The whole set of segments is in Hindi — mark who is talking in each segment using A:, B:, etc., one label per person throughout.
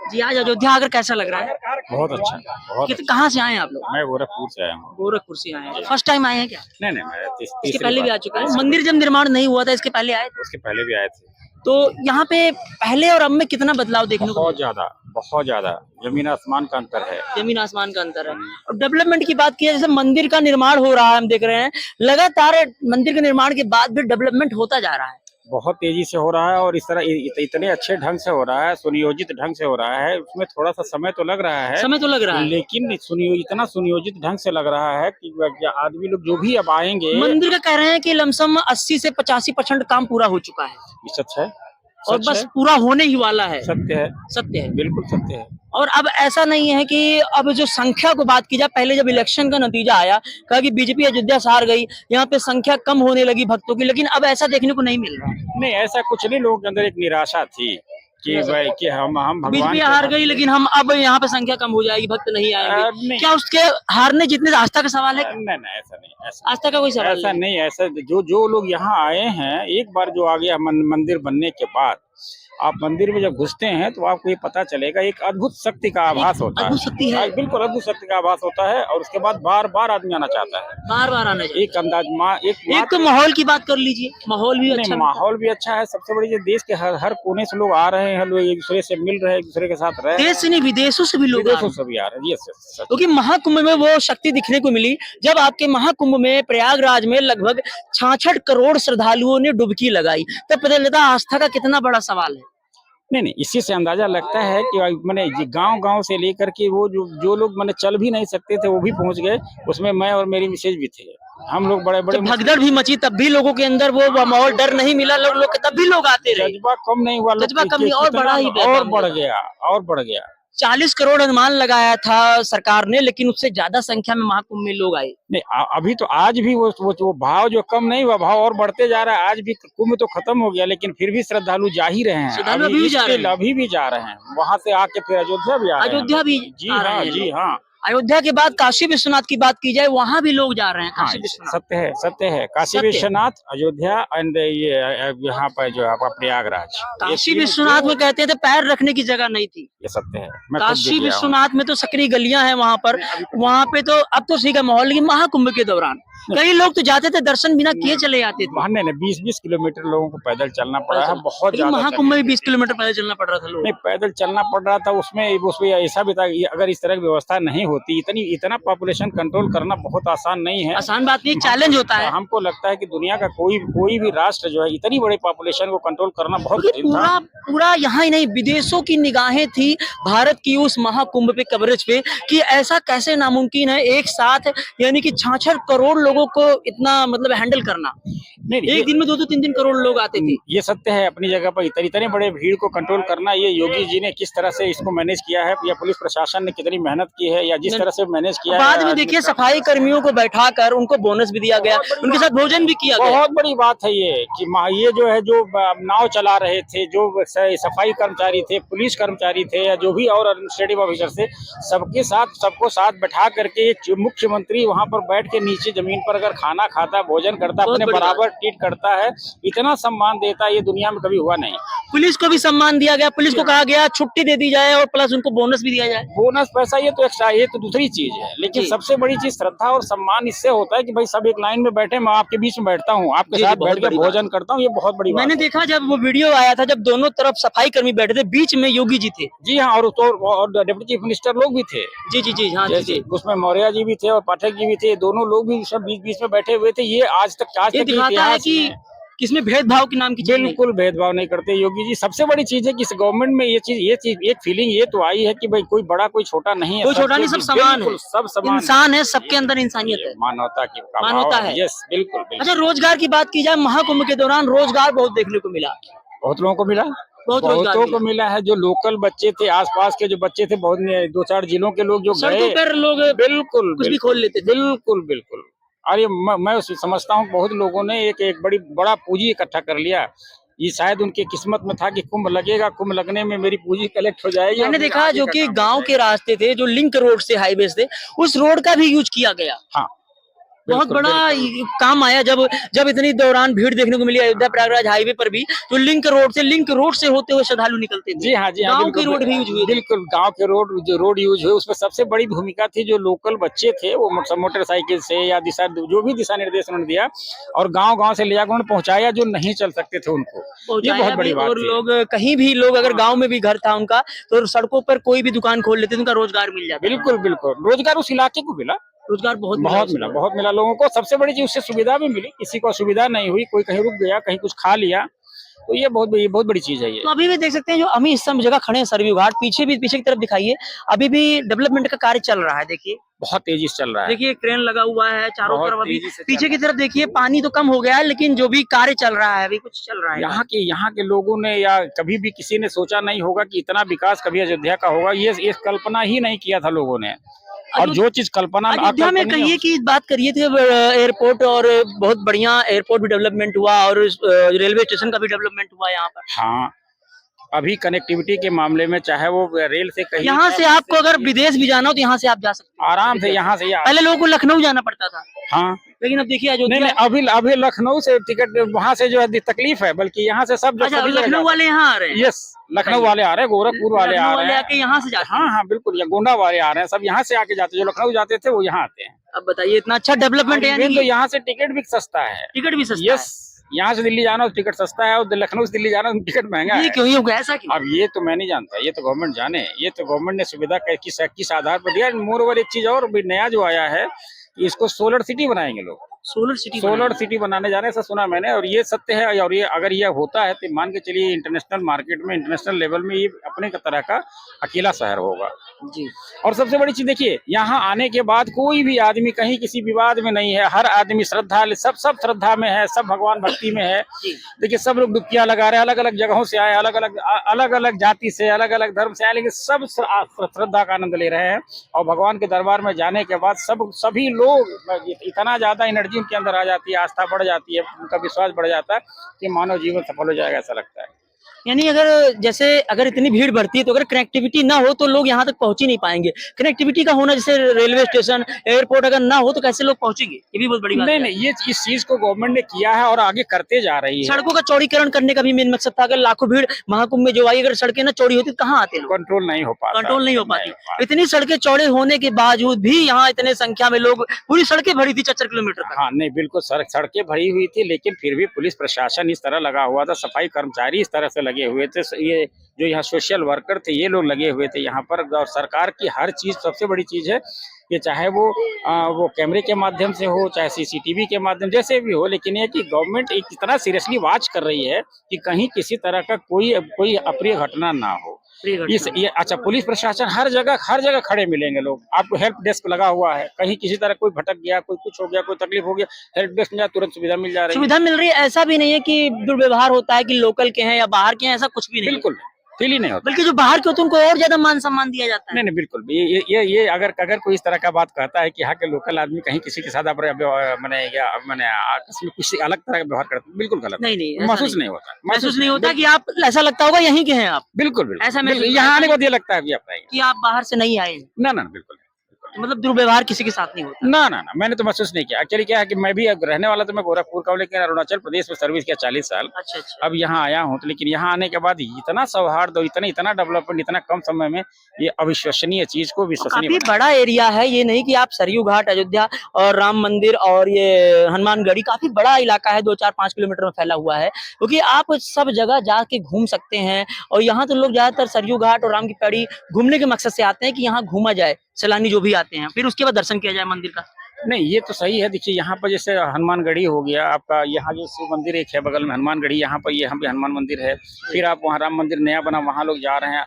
A: जी, आज अयोध्या आकर कैसा लग रहा है?
B: बहुत अच्छा, बहुत अच्छा।
A: कहाँ से आए हैं आप लोग?
B: मैं गोरखपुर से आया हूँ।
A: गोरखपुर से आए हैं। फर्स्ट टाइम आए हैं क्या?
B: नहीं नहीं, मैं
A: इसके
B: तीसरी
A: पहले भी
B: बार।
A: आ चुके हैं। मंदिर जब निर्माण नहीं हुआ था इसके पहले आए थे।
B: उसके पहले भी आए थे।
A: तो यहाँ पे पहले और अब में कितना बदलाव देखने को
B: बहुत
A: मिला?
B: ज्यादा, बहुत ज्यादा जमीन आसमान का अंतर है।
A: जमीन आसमान का अंतर है। और डेवलपमेंट की बात की जाए, जैसे मंदिर का निर्माण हो रहा है, हम देख रहे हैं लगातार मंदिर के निर्माण के बाद भी डेवलपमेंट होता जा रहा है।
B: बहुत तेजी से हो रहा है और इस तरह इतने अच्छे ढंग से हो रहा है, सुनियोजित ढंग से हो रहा है। उसमें थोड़ा सा समय तो लग रहा है,
A: समय तो लग रहा है,
B: लेकिन इतना सुनियोजित ढंग से लग रहा है कि आदमी लोग जो भी अब आएंगे।
A: मंदिर का कह रहे हैं कि लमसम 80 से 85% काम पूरा हो चुका है।
B: ये सच है,
A: और
B: सच
A: बस
B: है,
A: पूरा होने ही वाला है।
B: सत्य है,
A: सत्य है,
B: बिल्कुल सत्य है।
A: और अब ऐसा नहीं है कि अब जो संख्या को बात की जाए, पहले जब इलेक्शन का नतीजा आया, कहा कि बीजेपी अयोध्या से हार गई, यहाँ पे संख्या कम होने लगी भक्तों की, लेकिन अब ऐसा देखने को नहीं मिल रहा है।
B: नहीं, ऐसा कुछ नहीं। लोगों के अंदर एक निराशा थी कि भाई कि हम भगवान
A: बीजेपी
B: के
A: हार गई, लेकिन हम अब यहाँ पे संख्या कम हो जाएगी, भक्त नहीं आएंगे।
B: नहीं,
A: क्या उसके हारने जितने आस्था का सवाल है?
B: नहीं नहीं, ऐसा नहीं, ऐसा
A: आस्था का कोई सवाल
B: ऐसा नहीं। ऐसा जो लोग यहाँ आए हैं, एक बार जो आ गया मंदिर बनने के बाद, आप मंदिर में जब घुसते हैं तो आपको ये पता चलेगा, एक अद्भुत शक्ति का आभास होता है।
A: अद्भुत शक्ति है,
B: बिल्कुल अद्भुत शक्ति का आभास होता है, और उसके बाद बार बार आदमी आना चाहता है,
A: बार बार आना चाहिए।
B: एक अंदाज
A: एक तो माहौल की बात कर लीजिए, माहौल भी अच्छा,
B: माहौल भी अच्छा है। सबसे बड़ी जो देश के हर कोने से लोग आ रहे हैं, लोग एक दूसरे से मिल रहे हैं, एक दूसरे के साथ रह रहे हैं।
A: देश से नहीं, विदेशों से भी लोग
B: विदेशों से भी आ रहे हैं। ये
A: क्योंकि महाकुंभ में वो शक्ति दिखने को मिली जब आपके महाकुंभ में प्रयागराज में लगभग 66 करोड़ श्रद्धालुओं ने डुबकी लगाई, तब पता चलता आस्था का कितना बड़ा सवाल है।
B: नहीं, इसी से अंदाजा लगता है कि मैंने गांव से लेकर के वो जो लोग मैंने चल भी नहीं सकते थे, वो भी पहुंच गए। उसमें मैं और मेरी मिसेज भी थे। हम लोग बड़े बड़े
A: भगदड़ भी मची, तब भी लोगों के अंदर वो माहौल, डर नहीं मिला, लोग तब भी लोग आते रहे।
B: जज्बा कम नहीं हुआ,
A: जज्बा कम नहीं, और बड़ा ही
B: और बढ़ गया।
A: 40 करोड़ अनुमान लगाया था सरकार ने, लेकिन उससे ज्यादा संख्या में महाकुंभ में लोग आए।
B: नहीं, अभी तो आज भी वो भाव जो कम नहीं हुआ, भाव और बढ़ते जा रहा है। आज भी कुंभ तो खत्म हो गया, लेकिन फिर भी श्रद्धालु जा ही रहे हैं।
A: श्रद्धालु अभी
B: भी जा रहे हैं। वहां से आके फिर अयोध्या भी आ रहे हैं।
A: अयोध्या भी,
B: जी हाँ, जी हाँ।
A: अयोध्या के बाद काशी विश्वनाथ की बात की जाए, वहां भी लोग जा रहे हैं। काशी विश्वनाथ,
B: सत्य है। काशी विश्वनाथ, अयोध्या एंड ये यहाँ पर जो आपका प्रयागराज।
A: काशी विश्वनाथ में कहते थे पैर रखने की जगह नहीं थी।
B: ये सत्य है।
A: काशी विश्वनाथ में तो सकरी गलियां हैं वहां पर, वहां पे तो अब तो ठीक है माहौल, लेकिन महाकुंभ के दौरान कई लोग तो जाते थे, दर्शन बिना किए चले जाते थे।
B: नहीं, 20-20 किलोमीटर लोगों को पैदल चलना पड़ा है। बहुत ज्यादा
A: महाकुंभ में 20 किलोमीटर पैदल चलना पड़ रहा था लोगों।
B: नहीं, पैदल चलना पड़ रहा था। उसमें ऐसा भी था, अगर इस तरह की व्यवस्था नहीं होती, इतना पॉपुलेशन कंट्रोल करना बहुत आसान नहीं है।
A: आसान बात नहीं, चैलेंज होता है।
B: हमको लगता है कि दुनिया का कोई भी राष्ट्र जो है, इतनी बड़ी पॉपुलेशन को कंट्रोल करना बहुत कठिन था।
A: पूरा यहाँ ही नहीं, विदेशों की निगाहें थी भारत की उस महाकुंभ पे, कवरेज पे, कि ऐसा कैसे नामुमकिन है एक साथ, यानी कि 66 करोड़ लोगों को इतना मतलब हैंडल करना। नहीं, एक दिन में 2-3 करोड़ लोग आते थे।
B: ये सत्य है अपनी जगह पर। इतने बड़े भीड़ को कंट्रोल करना, ये योगी जी ने किस तरह से इसको मैनेज किया है, या पुलिस प्रशासन ने कितनी मेहनत की है, या जिस तरह से मैनेज किया है।
A: बाद में देखिए सफाई कर्मियों को बैठाकर उनको बोनस भी दिया गया, उनके साथ भोजन भी किया गया।
B: बहुत बड़ी बात है ये कि ये जो है, जो नाव चला रहे थे, जो सफाई कर्मचारी थे, पुलिस कर्मचारी थे, या जो भी और एडमिनिस्ट्रेटिव ऑफिसर थे, सबको साथ बैठा करके एक मुख्यमंत्री वहां पर बैठ के नीचे जमीन पर अगर खाना खाता, भोजन करता, अपने बराबर ट्रीट करता है, इतना सम्मान देता है, ये दुनिया में कभी हुआ नहीं।
A: पुलिस को भी सम्मान दिया गया, पुलिस को कहा गया छुट्टी दे दी जाए और प्लस उनको बोनस भी दिया जाए।
B: बोनस पैसा ये तो एक्स्ट्रा, ये तो दूसरी चीज है, लेकिन सबसे बड़ी चीज श्रद्धा और सम्मान इससे होता है कि भाई सब एक लाइन में बैठे, मैं आपके बीच में बैठता हूँ, आपके साथ बैठ कर भोजन करता हूँ। ये बहुत बड़ी बात।
A: मैंने देखा जब वो वीडियो आया था, जब दोनों तरफ सफाई कर्मी बैठे थे, बीच में योगी जी थे।
B: जी हाँ, और डिप्टी चीफ मिनिस्टर लोग भी थे।
A: जी हाँ,
B: उसमें मौर्य जी भी थे और पाठक जी भी थे। दोनों लोग भी सब बीच में बैठे हुए थे। ये आज तक
A: दिखाता है कि किसमें भेदभाव के नाम की
B: बिल्कुल भेदभाव नहीं करते योगी जी। सबसे बड़ी चीज है कि इस गवर्नमेंट में ये चीज एक फीलिंग ये तो आई है कि भाई कोई बड़ा कोई छोटा नहीं है,
A: कोई छोटा नहीं, सब समान है,
B: सब समान
A: इंसान है, सबके अंदर इंसानियत है,
B: मानवता है। यस, बिल्कुल।
A: अच्छा, रोजगार की बात की जाए, महाकुंभ के दौरान रोजगार बहुत देखने को मिला,
B: बहुत लोगों को मिला, बहुतों को मिला है। जो लोकल बच्चे थे, आसपास के जो बच्चे थे, बहुत 2-4 जिलों के लोग जो गए,
A: लोग
B: बिल्कुल
A: कुछ भी खोल लेते,
B: बिल्कुल। और ये मैं समझता हूँ बहुत लोगों ने एक बड़ा पूंजी इकट्ठा कर लिया। ये शायद उनकी किस्मत में था कि कुंभ लगेगा, कुंभ लगने में मेरी पूंजी कलेक्ट हो जाएगी।
A: मैंने देखा जो कि गांव के रास्ते थे, जो लिंक रोड से हाईवे से, उस रोड का भी यूज किया गया।
B: हाँ,
A: बहुत
B: बिल्कुल,
A: बड़ा
B: बिल्कुल।
A: ये काम आया जब जब इतनी दौरान भीड़ देखने को मिली अयोध्या प्रयागराज हाईवे पर भी, तो लिंक रोड से होते हुए श्रद्धालु निकलते थे।
B: जी हाँ,
A: गाँव
B: बिल्कुल,
A: की रोड भी यूज हुई थी।
B: बिल्कुल, गाँव के रोड जो रोड यूज़ हुए, उसमें सबसे बड़ी भूमिका थी जो लोकल बच्चे थे, वो मोटरसाइकिल से या जो भी दिशा निर्देश उन्होंने दिया और गाँव-गाँव से ले जाकर उन्होंने पहुँचाया, जो नहीं चल सकते थे उनको। ये बहुत
A: पहुँचाया भी
B: बड़ी बात
A: और
B: थी।
A: लोग कहीं भी लोग अगर
B: हाँ,
A: गाँव में भी घर था उनका, तो सड़कों पर कोई भी दुकान खोल लेते थे, उनका रोजगार मिल जाता था।
B: बिल्कुल, बिल्कुल। रोज़गार उस इलाके को मिला,
A: रोजगार
B: बहुत मिला लोगों को। सबसे बड़ी चीज़ उससे सुविधा भी मिली, किसी को असुविधा नहीं हुई, कोई कहीं रुक गया, कहीं कुछ खा लिया, तो ये बहुत बड़ी चीज़ है ये।
A: तो अभी भी देख सकते हैं जो हम इस समय जगह खड़े हैं सरयू घाट पीछे की तरफ दिखाइए अभी भी डेवलपमेंट का कार्य चल रहा है देखिए
B: बहुत तेज़ी से चल रहा है,
A: देखिए क्रेन लगा हुआ है चारों
B: बहुत
A: तरफ अभी
B: तेज़ी से चल
A: पीछे
B: रहा
A: की
B: है।
A: तरफ देखिए पानी तो कम हो गया है लेकिन जो भी कार्य चल रहा है अभी कुछ चल रहा है
B: यहाँ के लोगों ने या कभी भी किसी ने सोचा नहीं होगा कि इतना विकास कभी अयोध्या का होगा। ये कल्पना ही नहीं किया था लोगों ने। और जो चीज़ कल्पना
A: अयोध्या में
B: अकल्पनीय
A: कहिए कि बात करिए थे एयरपोर्ट और बहुत बढ़िया एयरपोर्ट भी डेवलपमेंट हुआ और रेलवे स्टेशन का भी डेवलपमेंट हुआ यहाँ पर
B: हाँ, अभी कनेक्टिविटी के मामले में चाहे वो रेल से कहीं
A: यहाँ से आपको अगर विदेश भी जाना हो तो यहाँ से आप जा सकते हैं
B: आराम से यहाँ से
A: पहले लोगों को लखनऊ जाना पड़ता था
B: हाँ,
A: लेकिन अब देखिए
B: नहीं
A: अयोध्या
B: अभी लखनऊ से टिकट वहाँ से जो है तकलीफ है, बल्कि यहाँ से सब
A: अच्छा
B: सभी जगह
A: लखनऊ वाले यहाँ आ रहे हैं
B: यस, लखनऊ वाले आ रहे हैं, गोरखपुर वाले आ
A: लखनऊ
B: रहे
A: वाले
B: हैं।
A: आके यहाँ से जाते हैं
B: हाँ, बिल्कुल, या गोंडा वाले आ रहे हैं, सब यहाँ से आके जाते हैं। जो लखनऊ जाते थे वो यहाँ आते हैं।
A: अब बताइए इतना अच्छा डेवलपमेंट है
B: और
A: यानी
B: इवन तो
A: कि
B: यहाँ से टिकट भी सस्ता है।
A: टिकट भी सस्ता
B: यस, यहाँ से दिल्ली जाना हो टिकट सस्ता है और लखनऊ से दिल्ली जाना हो टिकट महंगा
A: है ये
B: है।
A: क्यों ही होगा ऐसा क्यों
B: अब ये तो मैं नहीं जानता, ये तो गवर्नमेंट जाने। ये तो गवर्नमेंट ने सुविधा किस आधार पर दिया। मोर ओवर एक चीज और भी नया जो आया है कि इसको सोलर सिटी बनाएंगे लोग। सोलर सिटी बनाने जा रहे हैं, ऐसा सुना मैंने, और ये सत्य है। और ये अगर ये होता है तो मान के चलिए इंटरनेशनल मार्केट में, इंटरनेशनल लेवल में ये अपने तरह का अकेला शहर होगा
A: जी
B: और सबसे बड़ी चीज देखिए, यहाँ आने के बाद कोई भी आदमी कहीं किसी विवाद में नहीं है। हर आदमी सब श्रद्धा में है, सब भगवान भक्ति में है।
A: जी
B: देखिए सब लोग डुबकियां लगा रहे हैं, अलग अलग जगहों से आए, अलग अलग जाति से, अलग अलग धर्म से आए, लेकिन सब श्रद्धा का आनंद ले रहे हैं। और भगवान के दरबार में जाने के बाद सभी लोग इतना ज्यादा एनर्जी उनके अंदर आ जाती है, आस्था बढ़ जाती है, उनका विश्वास बढ़ जाता है कि मानव जीवन सफल हो जाएगा, ऐसा लगता है।
A: यानी अगर इतनी भीड़ बढ़ती है तो अगर कनेक्टिविटी ना हो तो लोग यहाँ तक पहुंच ही नहीं पाएंगे कनेक्टिविटी का होना जैसे रेलवे स्टेशन एयरपोर्ट अगर ना हो तो कैसे लोग पहुंचेंगे ये भी बहुत बड़ी बात है
B: नहीं, ये इस चीज को गवर्नमेंट ने किया है और आगे करते जा रही है।
A: सड़कों का चौड़ीकरण करने का भी मेन मकसद था अगर लाखों भीड़ महाकुंभ में जो आई अगर सड़कें ना चौड़ी होती तो कहाँ आते लोग
B: कंट्रोल नहीं हो पाता,
A: कंट्रोल नहीं हो पाती इतनी सड़कें चौड़े होने के बावजूद भी यहाँ इतने संख्या में लोग पूरी सड़कें भरी थी 4 किलोमीटर तक
B: हाँ नहीं, बिल्कुल सड़कें भरी हुई थी, लेकिन फिर भी पुलिस प्रशासन इस तरह लगा हुआ था, सफाई कर्मचारी इस तरह से लगे हुए थे, ये जो यहाँ सोशल वर्कर थे ये लोग लगे हुए थे यहाँ पर। और सरकार की हर चीज, सबसे बड़ी चीज है कि चाहे वो कैमरे के माध्यम से हो, चाहे सीसीटीवी के माध्यम जैसे भी हो, लेकिन ये कि गवर्नमेंट एक इतना सीरियसली वॉच कर रही है कि कहीं किसी तरह का कोई अप्रिय घटना ना हो। ये अच्छा, पुलिस प्रशासन हर जगह खड़े मिलेंगे लोग आपको। हेल्प डेस्क लगा हुआ है, कहीं किसी तरह कोई भटक गया, कोई कुछ हो गया, कोई तकलीफ हो गया, हेल्प डेस्क में तुरंत सुविधा मिल जा रही है।
A: सुविधा मिल रही है ऐसा भी नहीं है कि दुर्व्यवहार होता है कि लोकल के हैं या बाहर के हैं ऐसा कुछ भी नहीं
B: बिल्कुल फील ही नहीं होता।
A: बल्कि जो बाहर के होते हैं उनको और ज्यादा मान सम्मान दिया जाता है
B: नहीं बिल्कुल, ये अगर कोई इस तरह का बात कहता है कि यहाँ के लोकल आदमी कहीं किसी के साथ मैंने आपस में कुछ अलग तरह का व्यवहार करते हैं, बिल्कुल गलत
A: नहीं ऐसा
B: महसूस नहीं होता
A: कि आप ऐसा लगता होगा यहीं के हैं आप
B: बिल्कुल
A: ऐसा महसूस
B: यहाँ आने के बाद ये लगता है
A: कि आप बाहर से नहीं आए
B: ना बिल्कुल
A: मतलब दुर्व्यवहार किसी के साथ नहीं होता
B: ना मैंने तो महसूस नहीं किया। एक्चुअली क्या है कि मैं भी रहने वाला तो मैं गोरखपुर का हूँ, लेकिन अरुणाचल प्रदेश में सर्विस किया 40 साल।
A: अच्छा
B: अब यहाँ आया हूँ तो, लेकिन यहाँ आने के बाद इतना सौहार्द और इतना डेवलपमेंट इतना कम समय में, ये अविश्वसनीय चीज को विश्वसनीय
A: काफी बड़ा एरिया है ये नहीं कि आप सरयू घाट अयोध्या और राम मंदिर और ये हनुमानगढ़ी काफी बड़ा इलाका है 2-4-5 किलोमीटर में फैला हुआ है क्योंकि आप सब जगह जाके घूम सकते हैं और यहाँ तो लोग ज्यादातर सरयू घाट और राम की पैड़ी घूमने के मकसद से आते हैं कि यहाँ घूमा जाए सैलानी जो भी आते हैं फिर उसके बाद दर्शन किया जाए मंदिर का।
B: नहीं ये तो सही है। देखिए यहाँ पर जैसे हनुमानगढ़ी हो गया आपका, यहाँ जो शिव मंदिर एक है बगल में हनुमानगढ़ी, यहाँ पर यहाँ भी हनुमान मंदिर है। फिर आप वहाँ राम मंदिर नया बना, वहाँ लोग जा रहे हैं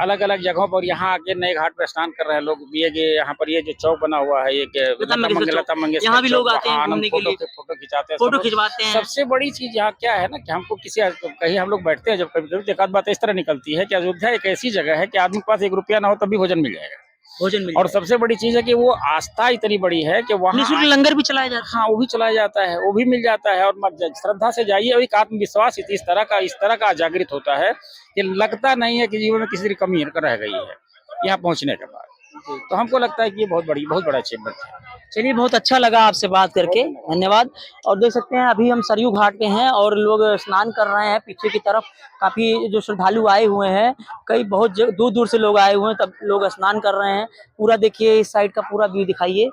B: अलग अलग जगहों पर। यहाँ आके नए घाट पर स्नान कर रहे हैं लोग। ये यहाँ पर ये जो चौक बना हुआ है, एक लता मंगेशकर,
A: यहाँ भी लोग आते हैं घूमने के लिए,
B: फोटो खिंचाते हैं,
A: फोटो खिंचवाते हैं।
B: सबसे बड़ी चीज यहाँ क्या है ना कि हमको कहीं हम लोग बैठते हैं जब कभी एक आध बात इस तरह निकलती है कि अयोध्या एक ऐसी जगह है कि आदमी के पास 1 रुपया ना हो तब भी भोजन मिल जाएगा। और सबसे बड़ी चीज है कि वो आस्था इतनी बड़ी है कि वहाँ
A: निःशुल्क लंगर भी चलाया जाता है।
B: हाँ, वो भी चलाया जाता है, वो भी मिल जाता है। और श्रद्धा से जाइए और एक आत्मविश्वास इस तरह का जागृत होता है कि लगता नहीं है कि जीवन में किसी की कमी रह गई है यहाँ पहुँचने के बाद। तो हमको लगता है कि ये बहुत बड़ा अचीवमेंट है।
A: चलिए बहुत अच्छा लगा आपसे बात करके, धन्यवाद। और देख सकते हैं अभी हम सरयू घाट पे हैं और लोग स्नान कर रहे हैं पीछे की तरफ। काफी जो श्रद्धालु आए हुए हैं, कई बहुत दूर दूर से लोग आए हुए हैं, तब लोग स्नान कर रहे हैं। पूरा देखिए इस साइड का पूरा व्यू दिखाइए।